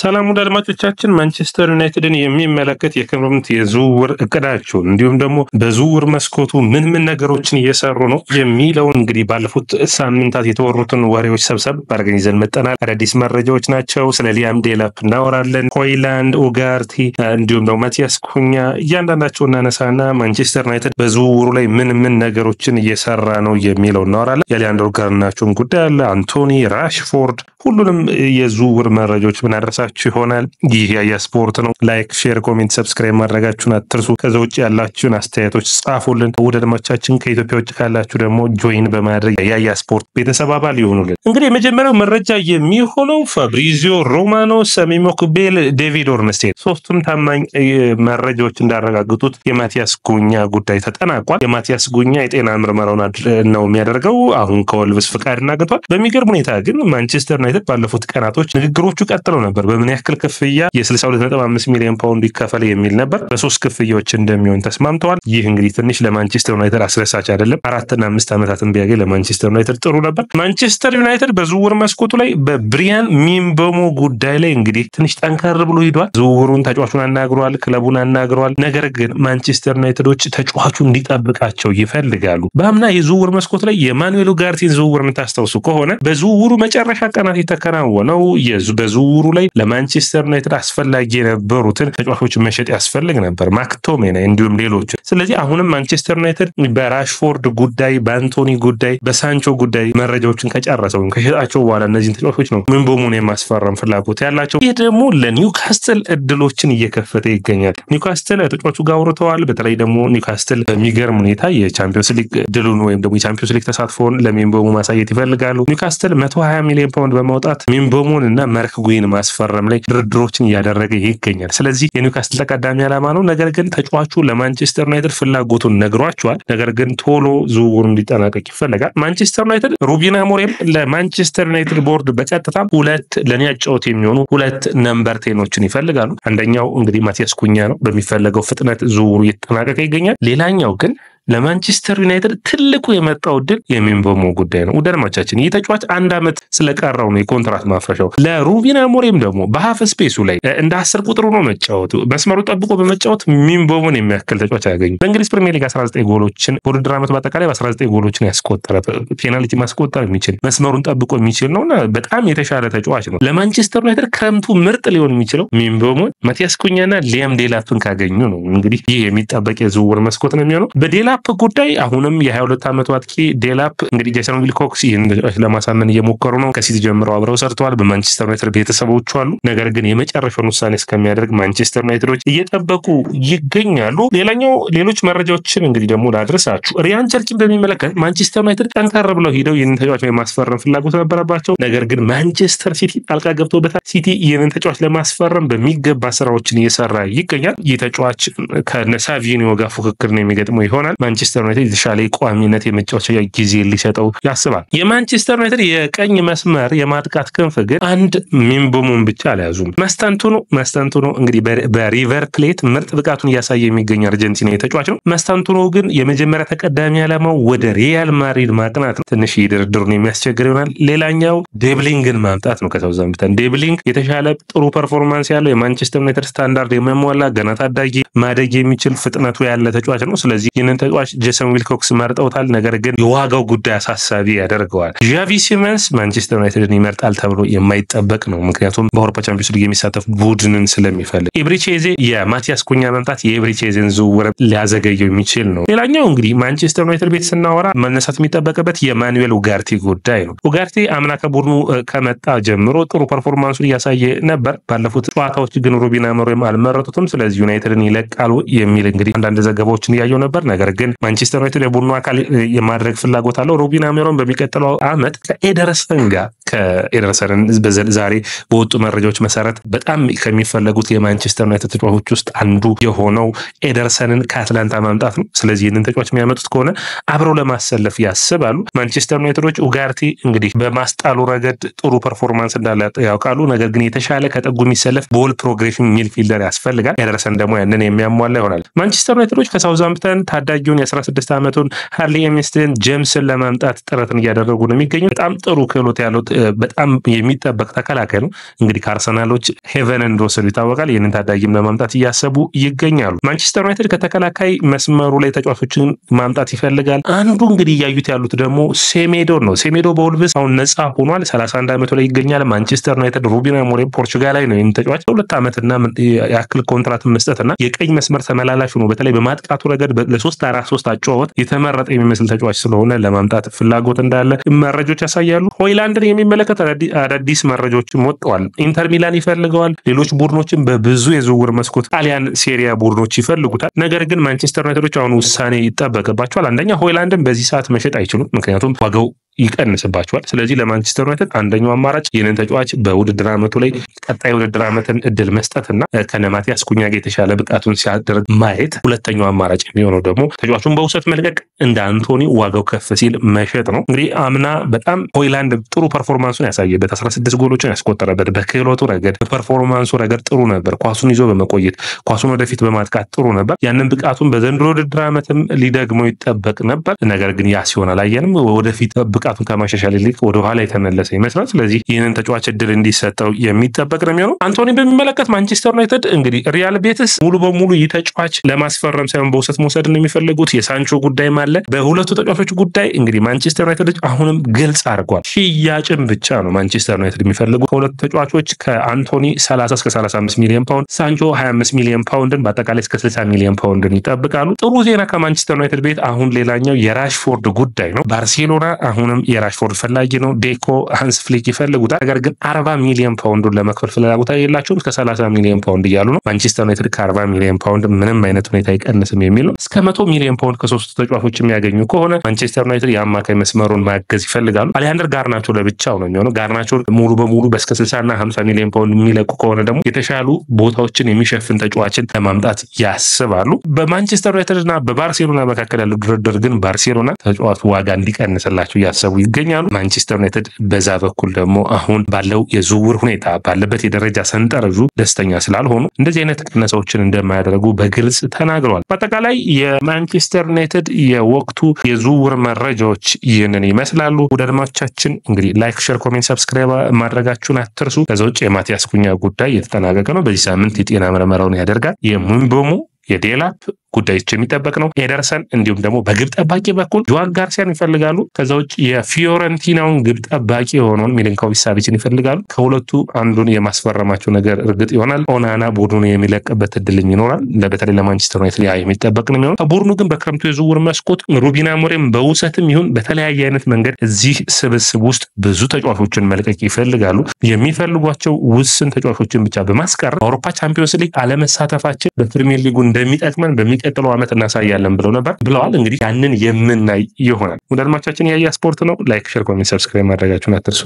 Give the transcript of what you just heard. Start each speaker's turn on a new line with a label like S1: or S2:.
S1: ሰላም ወደ አድማጮቻችን ማንቸስተር ዩናይትድን የሚመለከት የክረምት የዝውውር እቅዳቸው እንዲሁም ደግሞ በዝውውር መስኮቱ ምን ነገሮችን እየሰሩ ነው የሚለውን እንግዲህ ባለፉት ሳምንታት የተወሩትን ወሬዎች ሰብሰብ አድርገን ይዘን መጥተናል። አዳዲስ መረጃዎች ናቸው። ስለ ሊያም ዴላፕ እናወራለን። ሆይላንድ፣ ኡጋርቲ እንዲሁም ደግሞ ማቲያስ ኩኛ እያንዳንዳቸው እናነሳና ማንቸስተር ዩናይትድ በዝውውሩ ላይ ምን ነገሮችን እየሰራ ነው የሚለው እናወራለን። የሊያንድሮ ጋርናቾን ጉዳይ አለ። አንቶኒ፣ ራሽፎርድ ሁሉንም የዝውውር መረጃዎች ምናደርሳችሁ ይሆናል። ይህ ያያ ስፖርት ነው። ላይክ፣ ሼር፣ ኮሜንት፣ ሰብስክራይብ ማድረጋችሁን አትርሱ። ከዛ ውጭ ያላችሁን አስተያየቶች ጻፉልን። ወደ አድማጮቻችን ከኢትዮጵያ ውጭ ካላችሁ ደግሞ ጆይን በማድረግ ያያ ስፖርት ቤተሰብ አባል ይሁኑልን። እንግዲህ የመጀመሪያው መረጃ የሚሆነው ፋብሪዚዮ ሮማኖ፣ ሰሚ ሞክቤል፣ ዴቪድ ኦርንስቴን ሶስቱም ታማኝ መረጃዎች እንዳረጋግጡት የማቲያስ ጉኛ ጉዳይ ተጠናቋል። የማቲያስ ጉኛ የጤና ምርመራውን ነው የሚያደርገው። አሁን ከወልቭስ ፍቃድ እናገቷል። በሚገርም ሁኔታ ግን ማንቸስተር ዩናይትድ ባለፉት ቀናቶች ንግግሮቹ ቀጥለው ነበር። በምን ያክል ክፍያ የ62.5 ሚሊዮን ፓውንድ ይከፈል የሚል ነበር። በሶስት ክፍያዎች እንደሚሆን ተስማምተዋል። ይህ እንግዲህ ትንሽ ለማንቸስተር ዩናይትድ አስረሳች አይደለም። 4 እና 5 ዓመታትን ቢያገኝ ለማንቸስተር ዩናይትድ ጥሩ ነበር። ማንቸስተር ዩናይትድ በዝውውር መስኮቱ ላይ በብሪያን ሚምቦሞ ጉዳይ ላይ እንግዲህ ትንሽ ጠንከር ብሎ ሄዷል። ዝውውሩን ተጫዋቹን አናግሯል፣ ክለቡን አናግሯል። ነገር ግን ማንቸስተር ዩናይትዶች ተጫዋቹ እንዲጠብቃቸው ይፈልጋሉ። በአምና የዝውውር መስኮት ላይ የማኑኤል ኡጋርቲን ዝውውር የምታስታውሱ ከሆነ በዝውውሩ መጨረሻ ቀናት የተከናወነው በዝውውሩ ላይ ለማንቸስተር ዩናይትድ አስፈላጊ የነበሩትን ተጫዋቾች መሸጥ ያስፈልግ ነበር፣ ማክቶሜና እንዲሁም ሌሎች። ስለዚህ አሁንም ማንቸስተር ዩናይትድ በራሽፎርድ ጉዳይ፣ በአንቶኒ ጉዳይ፣ በሳንቾ ጉዳይ መረጃዎችን ከጨረሰው ከሸጣቸው በኋላ እነዚህን ተጫዋቾች ነው ምንቦሙን የማስፈረም ፍላጎት ያላቸው። ይህ ደግሞ ለኒውካስትል እድሎችን እየከፈተ ይገኛል። ኒውካስትል ተጫዋቹ ጋር አውርተዋል። በተለይ ደግሞ ኒውካስትል በሚገርም ሁኔታ የቻምፒዮንስ ሊግ ድሉን ወይም ደግሞ የቻምፒዮንስ ሊግ ተሳትፎን ለሚንቦሙ ማሳየት ይፈልጋሉ። ኒውካስትል 120 ሚሊዮን ፓውንድ በማውጣት ሚንቦሙን እና መርክ ጉይን ማስፈረም ላይ ድርድሮችን እያደረገ ይገኛል። ስለዚህ የኒውካስትል ተቀዳሚ ዓላማ ነው። ነገር ግን ተጫዋቹ ለማንቸስተር ዩናይትድ ፍላጎቱን ነግሯቸዋል። ነገር ግን ቶሎ ዝውውሩ እንዲጠናቀቅ ይፈልጋል። ማንቸስተር ዩናይትድ ሩበን አሞሪም ለማንቸስተር ዩናይትድ ቦርድ በቀጥታ ለኔ ያጫወት የሚሆኑ 2 ነምበር 10ዎችን ይፈልጋሉ። አንደኛው እንግዲህ ማቲያስ ኩኛ ነው። በሚፈለገው ፍጥነት ዝውውሩ እየተጠናቀቀ ይገኛል። ሌላኛው ግን ለማንቸስተር ዩናይትድ ትልቁ የመጣው ድል የሚንቦሙ ጉዳይ ነው። ወደማቻችን ይህ ተጫዋች 1 ዓመት ስለቀረው ነው የኮንትራት ማፍረሻው። ለሩበን አሞሪም ደግሞ በሃፍ ስፔሱ ላይ እንደ 10 ቁጥሩ ነው መጫወቱ። መስመሩ ጠብቆ በመጫወት ሚንቦሙን የሚያክል ተጫዋች ያገኙ። በእንግሊዝ ፕሪሚየር ሊግ 19 ጎሎችን በውድድር ዓመት በአጠቃላይ በ19 ጎሎችን ያስቆጠረ፣ ፔናልቲ ማስቆጠር የሚችል፣ መስመሩን ጠብቆ የሚችል ነውና በጣም የተሻለ ተጫዋች ነው። ለማንቸስተር ዩናይትድ ክረምቱ ምርጥ ሊሆን የሚችለው ሚንቦሙን፣ ማቲያስ ኩኛና ሊያም ዴላፕን ካገኙ ነው። እንግዲህ ይህ የሚጠበቅ የዝውውር መስኮት ነው የሚሆነው። በዴላፕ ጉዳይ አሁንም የ22 ዓመቱ አጥቂ ዴላፕ እንግዲህ ጄሰን ዊልኮክስ ይህን ለማሳመን እየሞከሩ ነው። ከሲቲ ጀምረው አብረው ሰርተዋል። በማንቸስተር ዩናይትድ ቤተሰቦቹ አሉ። ነገር ግን የመጨረሻውን ውሳኔ እስከሚያደርግ ማንቸስተር ዩናይትዶች እየጠበቁ ይገኛሉ። ሌሎች መረጃዎችን እንግዲህ ደግሞ ላድርሳችሁ። ሪያን ቸርኪን በሚመለከት ማንቸስተር ዩናይትድ ጠንካራ ብለው ሄደው ይህንን ተጫዋች የማስፈረም ፍላጎት ነበረባቸው። ነገር ግን ማንቸስተር ሲቲ ጣልቃ ገብቶበታል። ሲቲ ይህንን ተጫዋች ለማስፈረም በሚገባ ስራዎችን እየሰራ ይገኛል። ይህ ተጫዋች ከነሳቪኒዮ ጋር ፉክክር ነው የሚገጥመው ይሆናል። ማንቸስተር ዩናይትድ የተሻለ ቋሚነት የመጫወቻ ጊዜ ሊሰጠው ያስባል። የማንቸስተር ዩናይትድ የቀኝ መስመር የማጥቃት ክንፍ ግን አንድ ሚንቦሙን ብቻ አልያዙም። መስታንቱኖ እንግዲህ በሪቨር ፕሌት ምርጥ ብቃቱን እያሳየ የሚገኝ አርጀንቲና ተጫዋች ነው። መስታንቱኖ ግን የመጀመሪያ ተቀዳሚ ዓላማው ወደ ሪያል ማድሪድ ማቅናት ነው። ትንሽ ድርድሩን የሚያስቸግር ይሆናል። ሌላኛው ዴብሊንግን ማምጣት ነው ከሳውዛምፕተን። ዴብሊንግ የተሻለ ጥሩ ፐርፎርማንስ ያለው የማንቸስተር ዩናይትድ ስታንዳርድ የሚያሟላ ገና ታዳጊ ማደግ የሚችል ፍጥነቱ ያለ ተጫዋች ነው። ስለዚህ ይህንን ተጫዋች ጄሰን ዊልኮክስ መርጠውታል። ነገር ግን የዋጋው ጉዳይ አሳሳቢ ያደርገዋል። ዣቪ ሲመንስ ማንቸስተር ዩናይትድን ይመርጣል ተብሎ የማይጠበቅ ነው። ምክንያቱም በአውሮፓ ቻምፒዮንስ ሊግ የሚሳተፍ ቡድንን ስለሚፈልግ። ኤብሪቼዜ የማቲያስ ኩኛ መምጣት የኤብሪቼዜን ዝውውር ሊያዘገየው የሚችል ነው። ሌላኛው እንግዲህ ማንቸስተር ዩናይትድ ቤት ስናወራ መነሳት የሚጠበቅበት የማኑኤል ኡጋርቲ ጉዳይ ነው። ኡጋርቲ አምና ከቡድኑ ከመጣ ጀምሮ ጥሩ ፐርፎርማንሱን እያሳየ ነበር። ባለፉት ጨዋታዎች ግን ሩበን አሞሪም አልመረጡትም። ስለዚህ ዩናይትድን ይለቃሉ የሚል እንግዲህ አንዳንድ ዘገባዎችን እያየው ነበር። ነገር ግን ማንቸስተር ዩናይትድ የቡድኑ አካል የማድረግ ፍላጎት አለው። ሩበን አሞሪም በሚቀጥለው ዓመት ከኤደርሰን ጋር ዛሬ በወጡ መረጃዎች መሰረት በጣም ከሚፈለጉት የማንቸስተር ዩናይትድ ተጫዋቾች ውስጥ አንዱ የሆነው ኤደርሰንን ከአትላንታ ማምጣት ነው። ስለዚህ ይህንን ተጫዋች የሚያመጡት ከሆነ አብረው ለማሰለፍ ያስባሉ። ማንቸስተር ዩናይትዶች ኡጋርቲ እንግዲህ በማስጣሉ ረገድ ጥሩ ፐርፎርማንስ እንዳለ ያውቃሉ። ነገር ግን የተሻለ ከጠጉ የሚሰለፍ ቦል ፕሮግሬሽን ሚድፊልደር ያስፈልጋል። ኤደርሰን ደግሞ ያንን የሚያሟላ ይሆናል። ማንቸስተር ዩናይትዶች ከሳውዛምፕተን ታዳጊውን የ16 ዓመቱን ሃርሊ ኤምስትን ጄምስን ለማምጣት ጥረትን እያደረጉ ነው የሚገኙ። በጣም ጥሩ ክህሎት ያለው በጣም የሚጠበቅ ተከላካይ ነው። እንግዲህ ከአርሰናሎች ሄቨን እንደወሰዱ ይታወቃል። ይህንን ታዳጊም ለማምጣት እያሰቡ ይገኛሉ። ማንቸስተር ዩናይትድ ከተከላካይ መስመሩ ላይ ተጫዋቾችን ማምጣት ይፈልጋል። አንዱ እንግዲህ እያዩት ያሉት ደግሞ ሴሜዶ ነው። ሴሜዶ በወልቭስ አሁን ነፃ ሆኗል። 31 ዓመቱ ላይ ይገኛል። ማንቸስተር ዩናይትድ ሩበን አሞሪም ፖርቹጋላዊ ነው። ይህን ተጫዋች 2 ዓመትና ያክል ኮንትራት መስጠትና የቀኝ መስመር ተመላላሽ ነው። በተለይ በማጥቃቱ ረገድ ለ3-4-3 አጫወት የተመረጠ የሚመስል ተጫዋች ስለሆነ ለማምጣት ፍላጎት እንዳለ መረጃዎች ያሳያሉ። ሆይላንድን የሚመለከት አዳዲስ መረጃዎችም ወጥተዋል። ኢንተር ሚላን ይፈልገዋል። ሌሎች ቡድኖችም በብዙ የዝውውር መስኮት ጣሊያን ሴሪያ ቡድኖች ይፈልጉታል። ነገር ግን ማንቸስተር ዩናይትዶች አሁን ውሳኔ ይጠበቅባቸዋል። አንደኛ ሆይላንድን በዚህ ሰዓት መሸጥ አይችሉም፣ ምክንያቱም ዋጋው ይቀንስባቸዋል። ስለዚህ ለማንቸስተር ዩናይትድ አንደኛው አማራጭ ይህንን ተጫዋች በውድድር ዓመቱ ላይ ቀጣይ ውድድር ዓመትን እድል መስጠትና ከነማቲያስ ኩኛ ጋር የተሻለ ብቃቱን ሲያደርግ ማየት፣ ሁለተኛው አማራጭ የሚሆነው ደግሞ ተጫዋቹን በውሰት መልቀቅ፣ እንደ አንቶኒ ዋጋው ከፍ ሲል መሸጥ ነው። እንግዲህ አምና በጣም ሆይላንድ ጥሩ ፐርፎርማንሱን ያሳየበት 16 ጎሎችን ያስቆጠረበት በክህሎቱ ረገድ በፐርፎርማንሱ ረገድ ጥሩ ነበር። ኳሱን ይዞ በመቆየት ኳሱን ወደፊት በማጥቃት ጥሩ ነበር። ያንን ብቃቱን በዘንድሮ ውድድር ዓመትም ሊደግመው ይጠበቅ ነበር። ነገር ግን ያ ሲሆን አላየንም። ወደፊት ብቃቱን ከማሻሻል ይልቅ ወደ ኋላ የተመለሰ ይመስላል። ስለዚህ ይህንን ተጫዋች እድል እንዲሰጠው የሚጠበቅ ነው የሚሆነው። አንቶኒ በሚመለከት ማንቸስተር ዩናይትድ እንግዲህ ሪያል ቤትስ ሙሉ በሙሉ ይህ ተጫዋች ለማስፈረም ሳይሆን በውሰት መውሰድ ነው የሚፈልጉት። የሳንቾ ጉዳይም አለ። በሁለቱ ተጫዋቾች ጉዳይ እንግዲህ ማንቸስተር ዩናይትድ አሁንም ግልጽ አድርጓል፣ ሽያጭን ብቻ ነው ማንቸስተር ዩናይትድ የሚፈልጉ ከሁለቱ ተጫዋቾች ከአንቶኒ 30 እስከ 35 ሚሊዮን ፓውንድ፣ ሳንቾ 25 ሚሊዮን ፓውንድን በአጠቃላይ እስከ 60 ሚሊዮን ፓውንድን ይጠብቃሉ። ጥሩ ዜና ከማንቸስተር ዩናይትድ ቤት አሁን ሌላኛው የራሽፎርድ ጉዳይ ነው። ባርሴሎና አሁንም የራሽፎርድ ፈላጊ ነው። ዴኮ ሃንስ ፍሊክ ይፈልጉታል። ነገር ግን 40 ሚሊዮን ፓውንዱን ለመክፈል ፍላጎት የላቸውም። እስከ 30 ሚሊዮን ፓውንድ እያሉ ነው። ማንቸስተር ዩናይትድ ከ40 ሚሊዮን ፓውንድ ምንም አይነት ሁኔታ አይቀንስም የሚል ነው። እስከ 100 ሚሊዮን ፓውንድ ከሶስቱ ተጫዋቾች የሚያገኙ ከሆነ ማንቸስተር ዩናይትድ የአማካይ መስመሩን ማገዝ ይፈልጋሉ። አሌሃንደር ጋርናቾ ለብቻው ነው የሚሆነው። ጋርናቾ ሙሉ በሙሉ በስከ 60 እና 50 ሚሊዮን ፓውንድ የሚለቁ ከሆነ ደግሞ የተሻሉ ቦታዎችን የሚሸፍን ተጫዋችን ለማምጣት ያስባሉ። በማንቸስተር ዩናይትድ እና በባርሴሎና መካከል ያለው ድርድር ግን ባርሴሎና ተጫዋቹ ዋጋ እንዲቀንስላቸው እያሰቡ ይገኛሉ። ማንቸስተር ዩናይትድ በዛ በኩል ደግሞ አሁን ባለው የዝውውር ሁኔታ ባለበት የደረጃ ሰንጠረዡ ደስተኛ ስላልሆኑ እንደዚህ አይነት ቅነሳዎችን እንደማያደርጉ በግልጽ ተናግረዋል። በአጠቃላይ የማንቸስተር ዩናይትድ የወቅቱ የዝውውር መረጃዎች ይህንን ይመስላሉ። ወደ አድማጮቻችን እንግዲህ ላይክ፣ ሼር፣ ኮሜንት፣ ሰብስክራይብ ማድረጋችሁን አትርሱ። ከዛ ውጭ የማቲያስ ኩኛ ጉዳይ የተጠናቀቀ ነው። በዚህ ሳምንት የጤና ምርመራውን ያደርጋል። የሙምቦሞ የዴላፕ ጉዳዮች የሚጠበቅ ነው። ኤደርሰን እንዲሁም ደግሞ በግብ ጠባቂ በኩል ጆዋን ጋርሲያን ይፈልጋሉ። ከዛ ውጭ የፊዮረንቲናውን ግብ ጠባቂ የሆነውን ሚሊንኮቪች ሳቪችን ይፈልጋሉ። ከሁለቱ አንዱን የማስፈረማቸው ነገር እርግጥ ይሆናል። ኦናና ቡድኑ የሚለቅበት እድልም ይኖራል። በተለይ ለማንቸስተር ዩናይትድ ያ የሚጠበቅ ነው የሚሆነው። ቡድኑ ግን በክረምቱ የዝውውር መስኮት ሩበን አሞሪም በውሰትም ይሁን በተለያየ አይነት መንገድ እዚህ ስብስብ ውስጥ ብዙ ተጫዋቾችን መልቀቅ ይፈልጋሉ። የሚፈልጓቸው ውስን ተጫዋቾችን ብቻ በማስቀረት በአውሮፓ ቻምፒዮንስ ሊግ አለመሳተፋችን በፕሪሚየር ሊጉ እንደሚጠቅመን በሚቀጥለው ዓመት እናሳያለን ብለዋል። እንግዲህ ያንን የምናይ ይሆናል። ወደ አድማጮቻችን ያያ ስፖርት ነው። ላይክ፣ ሼር፣ ኮሜንት፣ ሰብስክራይብ ማድረጋችሁን አትርሱ።